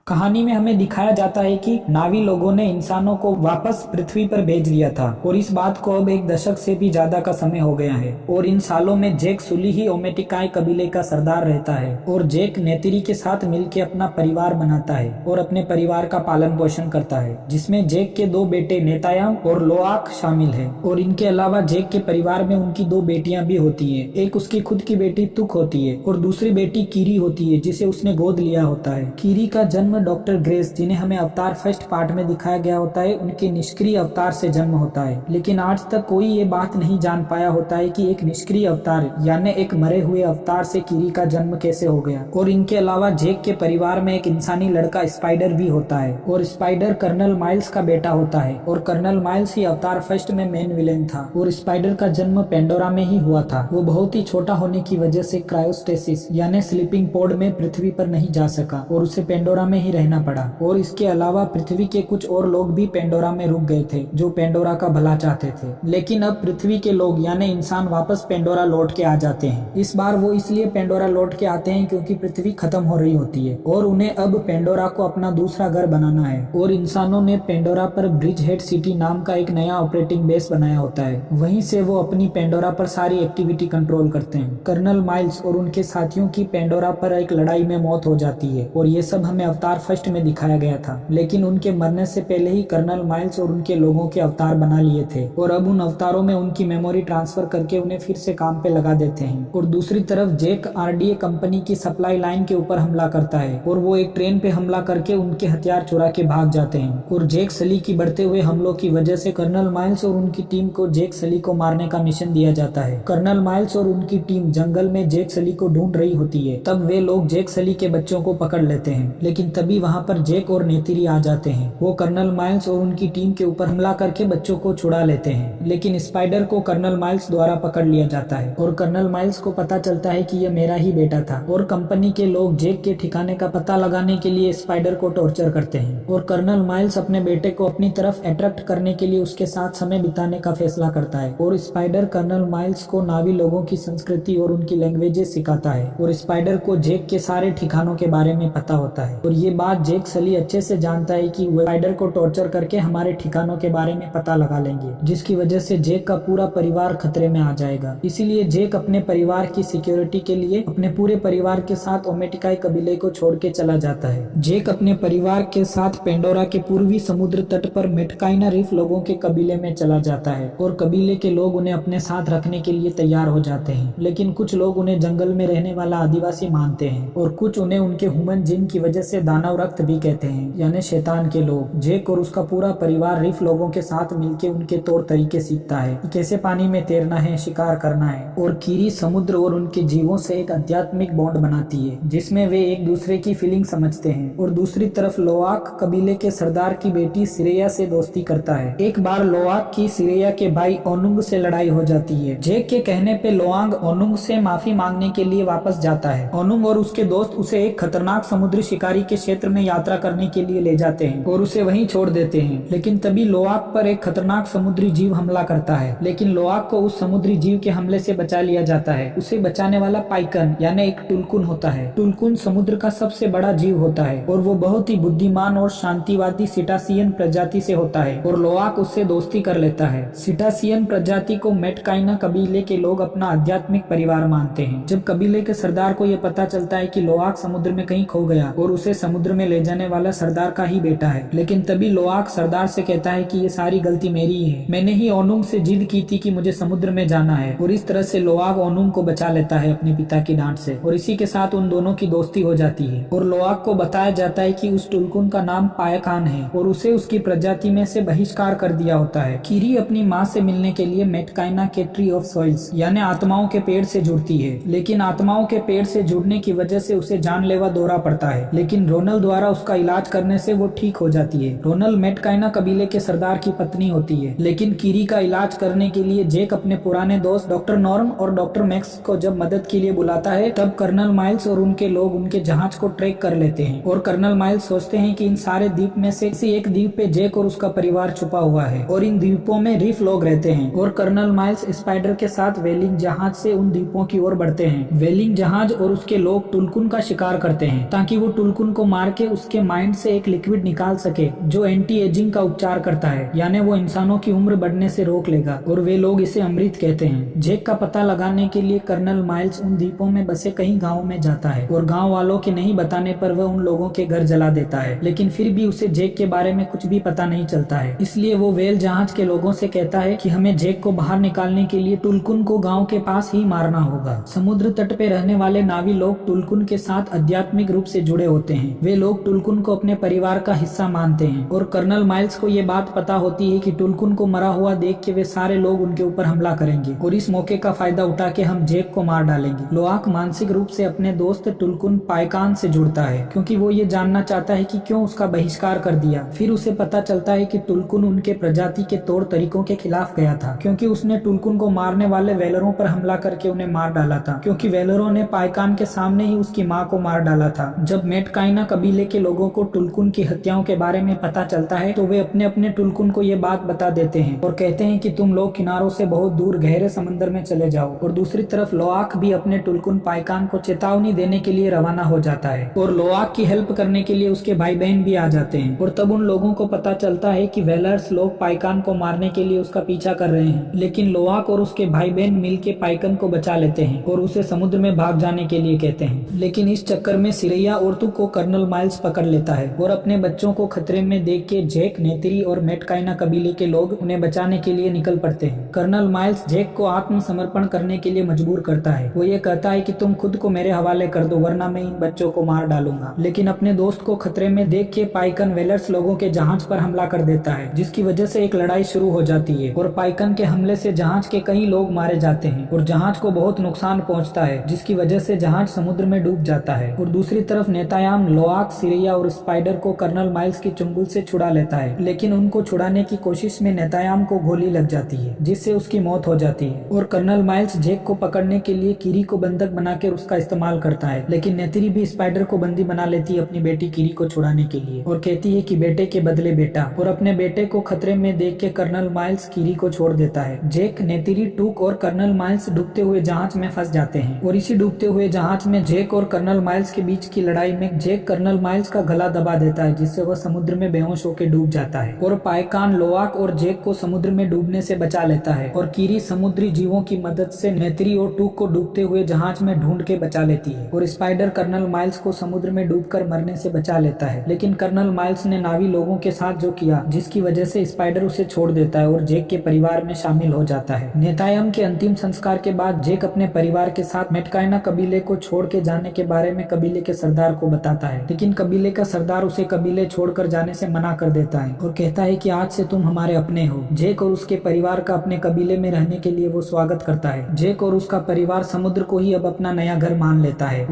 कहानी में हमें दिखाया जाता है कि नावी लोगों ने इंसानों को वापस पृथ्वी पर भेज दिया था और इस बात को अब एक दशक से भी ज्यादा का समय हो गया है। और इन सालों में जैक सुली ही ओमेटिकाई कबीले का सरदार रहता है और जैक नेतिरी के साथ मिलकर अपना परिवार बनाता है और अपने परिवार का पालन पोषण करता है, जिसमें जैक के दो बेटे नेतायाम और लोआक शामिल है। और इनके अलावा जैक के परिवार में उनकी दो बेटियां भी होती है। एक उसकी खुद की बेटी तुक होती है और दूसरी बेटी कीरी होती है, जिसे उसने गोद लिया होता है। कीरी का जन्म डॉक्टर ग्रेस, जिन्हें हमें अवतार फर्स्ट पार्ट में दिखाया गया होता है, उनके निष्क्रिय अवतार से जन्म होता है। लेकिन आज तक कोई ये बात नहीं जान पाया होता है कि एक निष्क्रिय अवतार यानी एक मरे हुए अवतार से कीरी का जन्म कैसे हो गया। और इनके अलावा जैक के परिवार में एक इंसानी लड़का स्पाइडर भी होता है और स्पाइडर कर्नल माइल्स का बेटा होता है और कर्नल माइल्स ही अवतार फर्स्ट में मेन विलेन था। और स्पाइडर का जन्म पेंडोरा में ही हुआ था। वो बहुत ही छोटा होने की वजह से क्रायोस्टेसिस यानी स्लीपिंग पोड में पृथ्वी पर नहीं जा सका और उसे पेंडोरा में ही रहना पड़ा। और इसके अलावा पृथ्वी के कुछ और लोग भी पेंडोरा में रुक गए थे जो पेंडोरा का भला चाहते थे। लेकिन अब पृथ्वी के लोग यानी इंसान वापस पेंडोरा लौट के आ जाते हैं। इस बार वो इसलिए पेंडोरा लौट के आते हैं क्योंकि पृथ्वी खत्म हो रही होती है और उन्हें अब पेंडोरा को अपना दूसरा घर बनाना है। और इंसानों ने पेंडोरा पर ब्रिज हेड सिटी नाम का एक नया ऑपरेटिंग बेस बनाया होता है। वहीं से वो अपनी पेंडोरा पर सारी एक्टिविटी कंट्रोल करते हैं। कर्नल माइल्स और उनके साथियों की पेंडोरा पर एक लड़ाई में मौत हो जाती है और ये सब हमें अवतार फर्स्ट में दिखाया गया था। लेकिन उनके मरने से पहले ही कर्नल माइल्स और उनके लोगों के अवतार बना लिए थे और अब उन अवतारों में उनकी मेमोरी ट्रांसफर करके उन्हें फिर से काम पे लगा देते हैं। और दूसरी तरफ जैक आरडीए कंपनी की सप्लाई लाइन के ऊपर हमला करता है और वो एक ट्रेन पे हमला करके उनके हथियार चुरा के भाग जाते हैं। और जैक सली की बढ़ते हुए हमलों की वजह से कर्नल माइल्स और उनकी टीम को जैक सली को मारने का मिशन दिया जाता है। कर्नल माइल्स और उनकी टीम जंगल में जैक सली को ढूंढ रही होती है। तब वे लोग जैक सली के बच्चों को पकड़ लेते हैं। लेकिन तभी वहाँ पर जैक और नेतिरी आ जाते हैं। वो कर्नल माइल्स और उनकी टीम के ऊपर हमला करके बच्चों को छुड़ा लेते हैं। लेकिन स्पाइडर को कर्नल माइल्स द्वारा पकड़ लिया जाता है और कर्नल माइल्स को पता चलता है कि यह मेरा ही बेटा था। और कंपनी के लोग जैक के ठिकाने का पता लगाने के लिए स्पाइडर को टॉर्चर करते हैं। और कर्नल माइल्स अपने बेटे को अपनी तरफ अट्रैक्ट करने के लिए उसके साथ समय बिताने का फैसला करता है। और स्पाइडर कर्नल माइल्स को नावी लोगों की संस्कृति और उनकी लैंग्वेजेस सिखाता है। और स्पाइडर को जैक के सारे ठिकानों के बारे में पता होता है। और ये बात जैक सली अच्छे से जानता है कि वो स्पाइडर को टॉर्चर करके हमारे ठिकानों के बारे में पता लगा लेंगे, जिसकी वजह से जैक का पूरा परिवार खतरे में आ जाएगा। इसीलिए जैक अपने परिवार की सिक्योरिटी के लिए अपने पूरे परिवार के साथ ओमेटिकाई कबीले को छोड़ के चला जाता है। जैक अपने परिवार के साथ पेंडोरा के पूर्वी समुद्र तट पर मेटकाइना रीफ लोगों के कबीले में चला जाता है और कबीले के लोग उन्हें अपने साथ रखने के लिए तैयार हो जाते हैं। लेकिन कुछ लोग उन्हें जंगल में रहने वाला आदिवासी मानते हैं और कुछ उन्हें उनके ह्यूमन जिन की वजह से दानव रक्त भी कहते हैं, यानी शैतान के लोग। जैक और उसका पूरा परिवार रीफ लोगों के साथ मिलकर उनके तौर तरीके सीखता है कि कैसे पानी में तैरना है, शिकार करना है। और कीरी समुद्र और उनके जीवों से एक आध्यात्मिक बॉन्ड बनाती है जिसमें वे एक दूसरे की फीलिंग समझते हैं। और दूसरी तरफ लोआक कबीले के सरदार की बेटी सिरेया से दोस्ती करता है। एक बार लोआक की सिरेया के भाई ओनुंग से लड़ाई हो जाती है। जैक के कहने पे लोआंग ओनुंग से माफी मांगने के लिए वापस जाता है। ओनुंग और उसके दोस्त उसे एक खतरनाक समुद्री शिकारी के क्षेत्र में यात्रा करने के लिए ले जाते हैं और उसे वहीं छोड़ देते हैं। लेकिन तभी लोआक पर एक खतरनाक समुद्री जीव हमला करता है। लेकिन लोआक को उस समुद्री जीव के हमले से बचा लिया जाता है। उसे बचाने वाला पाइकन यानी एक टुलकुन होता है। टुलकुन समुद्र का सबसे बड़ा जीव होता है और वो बहुत ही बुद्धिमान और शांतिवादी सिटासियन प्रजाति से होता है और लोआक उससे दोस्ती कर लेता है। सिटासियन प्रजाति को मेटकाइना कबीले के लोग अपना आध्यात्मिक परिवार मानते हैं। जब कबीले के सरदार को यह पता चलता है कि लोआक समुद्र में कहीं खो गया और उसे समुद्र में ले जाने वाला सरदार का ही बेटा है, लेकिन तभी लोआक सरदार से कहता है कि ये सारी गलती मेरी ही है। मैंने ही ओनुंग से जिद की थी कि मुझे समुद्र में जाना है। और इस तरह से लोआक ओनुंग को बचा लेता है अपने पिता की डांट से और इसी के साथ उन दोनों की दोस्ती हो जाती है। और लोआक को बताया जाता है कि उस टुलकुन का नाम पायकान है और उसे उसकी प्रजाति में से बहिष्कार कर दिया होता है। कीरी अपनी माँ से मिलने के लिए मेटकाइना के ट्री ऑफ सॉइल्स यानी आत्माओं के पेड़ से जुड़ती है। लेकिन आत्माओं के पेड़ से जुड़ने की वजह से उसे जानलेवा दौरा पड़ता है। लेकिन रोनल द्वारा उसका इलाज करने से वो ठीक हो जाती है। रोनल मेटकाइना कबीले के सरदार की पत्नी होती है। लेकिन कीरी का इलाज करने के लिए जैक अपने पुराने दोस्त डॉक्टर नॉर्म और डॉक्टर मैक्स को जब मदद के लिए बुलाता है, तब कर्नल माइल्स और उनके लोग उनके जहाज को ट्रैक कर लेते हैं। और कर्नल माइल्स सोचते हैं कि इन सारे द्वीप में से किसी एक द्वीप पे जैक और उसका परिवार छुपा हुआ है और इन द्वीपों में रीफ लोग रहते हैं। और कर्नल माइल्स स्पाइडर के साथ वेलिंग जहाज से उन द्वीपों की ओर बढ़ते हैं। वेलिंग जहाज और उसके लोग टुलकुन का शिकार करते हैं ताकि वो टुलकुन को मार के उसके माइंड से एक लिक्विड निकाल सके जो एंटी एजिंग का उपचार करता है, यानी वो इंसानों की उम्र बढ़ने से रोक लेगा, और वे लोग इसे अमृत कहते हैं। जैक का पता लगाने के लिए कर्नल माइल्स उन द्वीपों में बसे कई गाँव में जाता है और गाँव वालों के नहीं बताने पर वह उन लोगों के घर जला देता है, लेकिन फिर भी उसे जैक के बारे में कुछ भी पता नहीं चलता है। इसलिए वो व्हेल जहाज के लोगों से कहता है कि हमें जैक को बाहर निकालने के लिए टुलकुन को गांव के पास ही मारना होगा। समुद्र तट पे रहने वाले नावी लोग टुलकुन के साथ आध्यात्मिक रूप से जुड़े होते हैं। वे लोग टुलकुन को अपने परिवार का हिस्सा मानते हैं और कर्नल माइल्स को ये बात पता होती है कि टुलकुन को मरा हुआ देख के वे सारे लोग उनके ऊपर हमला करेंगे और इस मौके का फायदा उठा के हम जैक को मार डालेंगे। लोआक मानसिक रूप से अपने दोस्त टुलकुन पाइकान से जुड़ता है क्योंकि वो ये जानना चाहता है कि क्यों उसका बहिष्कार कर दिया। फिर उसे पता चलता है कि टुलकुन उनके प्रजाति के तौर तरीकों के खिलाफ गया था क्योंकि उसने टुलकुन को मारने वाले वेलरों पर हमला करके उन्हें मार डाला था, क्योंकि वेलरों ने पाइकान के सामने ही उसकी मां को मार डाला था। जब मेटकाइना कबीले के लोगों को टुलकुन की हत्याओं के बारे में पता चलता है तो वे अपने अपने टुलकुन को ये बात बता देते हैं और कहते हैं कि तुम लोग किनारों से बहुत दूर गहरे समंदर में चले जाओ। और दूसरी तरफ लोआक भी अपने टुलकुन पाइकान को चेतावनी देने के लिए रवाना हो जाता है और लोआक की हेल्प करने के लिए उसके भाई बहन भी आ जाते हैं। और तब उन लोगों को पता चलता है कि वेलर्स लोग पाइकान को मारने के लिए उसका पीछा कर रहे हैं, लेकिन लोआक और उसके भाई बहन मिलके पाइकन को बचा लेते हैं और उसे समुद्र में भाग जाने के लिए कहते हैं। लेकिन इस चक्कर में सिरैया और तुक को कर्नल माइल्स पकड़ लेता है और अपने बच्चों को खतरे में देख के जैक, नेत्री और मेटकाइना कबीले के लोग उन्हें बचाने के लिए निकल पड़ते हैं। कर्नल माइल्स जैक को आत्मसमर्पण करने के लिए मजबूर करता है। वो ये कहता है कि तुम खुद को मेरे हवाले कर दो वरना मैं इन बच्चों को मार डालूंगा। लेकिन अपने दोस्त को खतरे में देख के पाइकन वेलर्स लोगों के जहाज पर हमला कर देता है, जिसकी वजह से एक लड़ाई शुरू हो जाती है और पाइकन के हमले से जहाज के कई लोग मारे जाते हैं और जहाज को बहुत नुकसान पहुंचता है, जिसकी वजह से जहाज समुद्र में डूब जाता है। और दूसरी तरफ नेतायाम लोआक, सिरैया और स्पाइडर को कर्नल माइल्स की चुंगल से छुड़ा लेता है, लेकिन उनको छुड़ाने की कोशिश में नेतायाम को गोली लग जाती है जिससे उसकी मौत हो जाती है। और कर्नल माइल्स जैक को पकड़ने के लिए कीरी को बंधक बनाकर उसका इस्तेमाल करता है, लेकिन नेत्री भी स्पाइडर को बंदी बना लेती है अपनी बेटी कीरी को छुड़ाने के लिए और कहती है कि बेटे के बदले बेटा। और अपने बेटे को खतरे में देख के कर्नल माइल्स कीरी को छोड़ देता है। जैक, नेत्री, टूक और कर्नल माइल्स डूबते हुए जहाज में फंस जाते हैं और इसी डूबते हुए जहाज में जैक और कर्नल माइल्स के बीच की लड़ाई में जैक कर्नल माइल्स का गला दबा देता है, जिससे वह समुद्र में बेहोश होकर डूब जाता है। और पाइकान लोआक और जैक को समुद्र में डूबने से बचा लेता है और कीरी समुद्री जीवों की मदद से नेत्री और टूक को डूबते हुए जहाज में ढूंढ के बचा लेती है। और स्पाइडर कर्नल माइल्स को समुद्र में डूबकर मरने से बचा लेता है, लेकिन कर्नल माइल्स ने नावी लोगों के साथ जो किया जिसकी वजह से स्पाइडर उसे छोड़ देता है और जैक के परिवार में शामिल हो जाता है। नेतायम के अंतिम संस्कार के बाद जैक अपने परिवार के साथ मेटकाइना कबीले को छोड़ के जाने के बारे में कबीले के सरदार को बताता है, लेकिन कबीले का सरदार उसे कबीले छोड़कर जाने से मना कर देता है और कहता है कि आज से तुम हमारे अपने हो। जैक और उसके परिवार का अपने कबीले में रहने के लिए वो स्वागत करता है। जैक और उसका परिवार समुद्र को ही अब अपना नया घर मान लेता है।